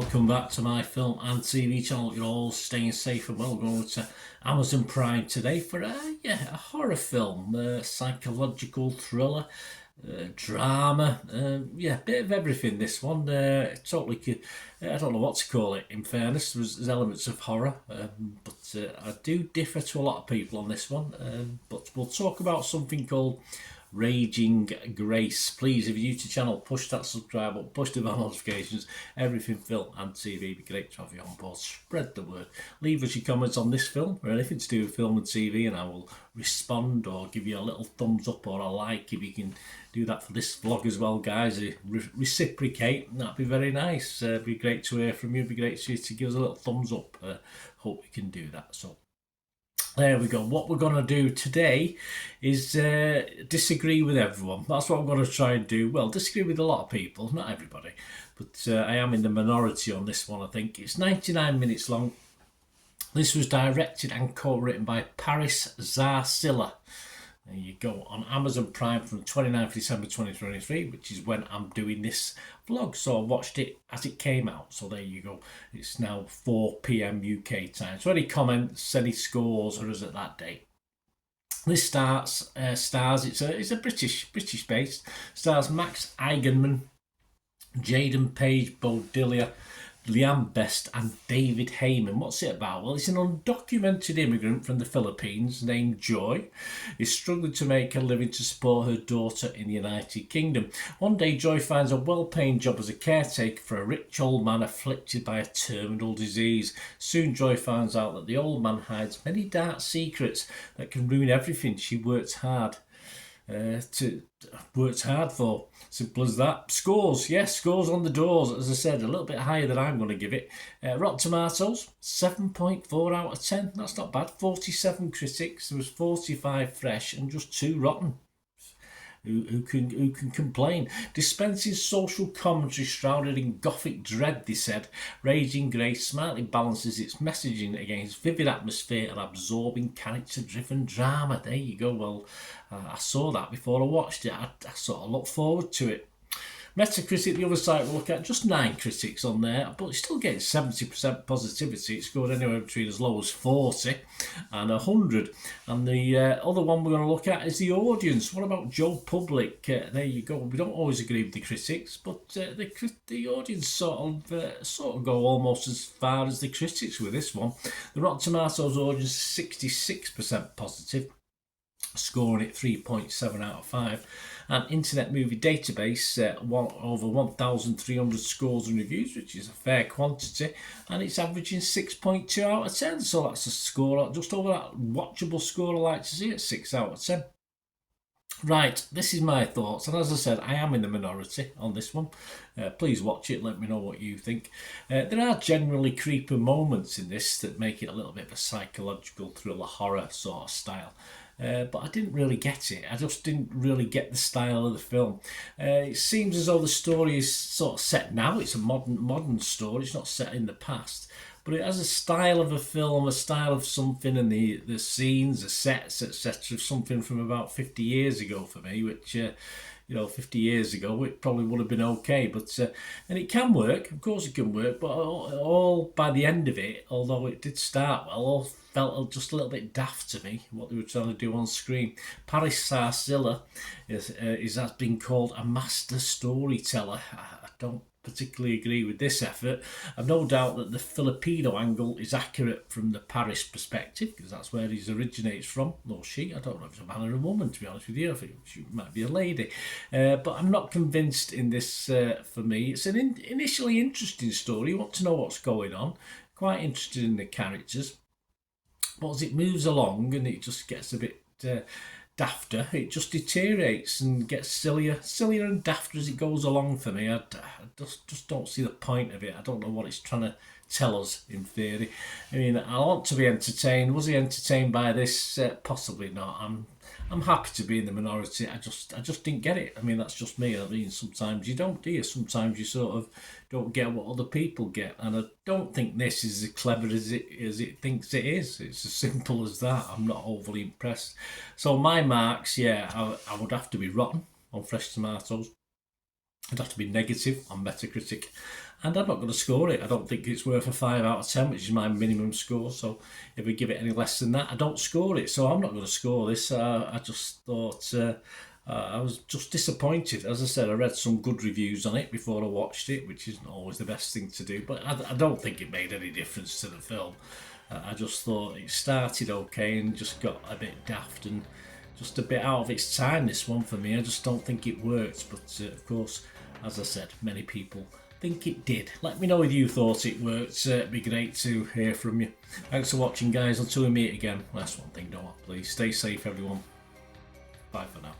welcome back to my film and TV channel. You're all staying safe and well. Going to Amazon Prime today for a horror film, psychological thriller, drama, bit of everything. This one, totally. I don't know what to call it. In fairness, there's elements of horror, but I do differ to a lot of people on this one. But we'll talk about something called Raging Grace. Please, if you're new to the channel, push that subscribe button, push the bell notifications, everything film and TV. It'd be great to have you on board. Spread the word. Leave us your comments on this film or anything to do with film and TV, and I will respond or give you a little thumbs up or a like. If you can do that for this vlog as well, guys, reciprocate, that'd be very nice. It'd be great to hear from you. It'd be great to give us a little thumbs up. Hope we can do that. So there we go. What we're going to do today is disagree with everyone. That's what I'm going to try and do. Well, disagree with a lot of people, not everybody. But I am in the minority on this one, I think. It's 99 minutes long. This was directed and co-written by Paris Zarsilla. There you go, on Amazon Prime from 29th December 2023, which is when I'm doing this vlog. So I watched it as it came out. So there you go. It's now 4 p.m. UK time. So any comments, any scores, or is it that date? This stars. It's a British based. Stars Max Eigenmann, Jaden Page, Bodilla, Liam Best and David Heyman. What's it about? Well, it's an undocumented immigrant from the Philippines named Joy. Is struggling to make a living to support her daughter in the United Kingdom. One day, Joy finds a well-paying job as a caretaker for a rich old man afflicted by a terminal disease. Soon, Joy finds out that the old man hides many dark secrets that can ruin everything she worked hard for. Simple as that. Scores, yes, scores on the doors. As I said, a little bit higher than I'm going to give it. Rotten Tomatoes, 7.4 out of 10. That's not bad. 47 critics. There was 45 fresh and just 2 rotten. Who can complain? Dispensing social commentary shrouded in gothic dread, they said. Raging Grace smartly balances its messaging against vivid atmosphere and absorbing character-driven drama. There you go. Well, I saw that before I watched it. I sort of look forward to it. Metacritic, the other site we'll look at, just 9 critics on there, but it's still getting 70% positivity. It scored anywhere between as low as 40 and 100. And the other one we're going to look at is the audience. What about Joe Public? There you go. We don't always agree with the critics, but the audience sort of go almost as far as the critics with this one. The Rotten Tomatoes audience is 66% positive, scoring it 3.7 out of 5. And Internet Movie Database, over 1,300 scores and reviews, which is a fair quantity, and it's averaging 6.2 out of 10. So that's a score just over that watchable score I like to see at 6 out of 10. Right, this is my thoughts, and as I said, I am in the minority on this one. Please watch it, let me know what you think. There are generally creepy moments in this that make it a little bit of a psychological thriller horror sort of style. But I didn't really get it. I just didn't really get the style of the film. It seems as though the story is sort of set now. It's a modern story. It's not set in the past. But it has a style of a film, a style of something, and the scenes, the sets, etc. Something from about 50 years ago for me, which 50 years ago, it probably would have been okay. But and it can work, of course it can work, but all by the end of it, although it did start well, all felt just a little bit daft to me, what they were trying to do on screen. Paris Zarsilla has been called a master storyteller. I don't particularly agree with this effort. I've no doubt that the Filipino angle is accurate from the Paris perspective, because that's where he originates from, or she. I don't know if it's a man or a woman, to be honest with you. I think she might be a lady. But I'm not convinced in this for me. It's an initially interesting story. You want to know what's going on. Quite interested in the characters. But as it moves along and it just gets a bit dafter, it just deteriorates and gets sillier and dafter as it goes along for me. I just don't see the point of it. I don't know what it's trying to tell us in theory. I mean, I want to be entertained. Was he entertained by this? Possibly not. I'm happy to be in the minority. I just didn't get it. I mean, that's just me. I mean, sometimes you don't, do you? Sometimes you sort of don't get what other people get, and I don't think this is as clever as it thinks it is. It's as simple as that. I'm not overly impressed. So my marks, I would have to be rotten on Fresh Tomatoes. I'd have to be negative on Metacritic, and I'm not going to score it. I don't think it's worth a 5 out of 10, which is my minimum score. So if we give it any less than that, I don't score it. So I'm not going to score this. I just thought I was just disappointed. As I said, I read some good reviews on it before I watched it, which isn't always the best thing to do, but I don't think it made any difference to the film. I just thought it started okay and just got a bit daft and just a bit out of its time, this one, for me. I just don't think it worked, but of course, as I said, many people think it did. Let me know if you thought it worked. It'd be great to hear from you. Thanks for watching, guys. Until we meet again, last one thing, don't please stay safe, everyone. Bye for now.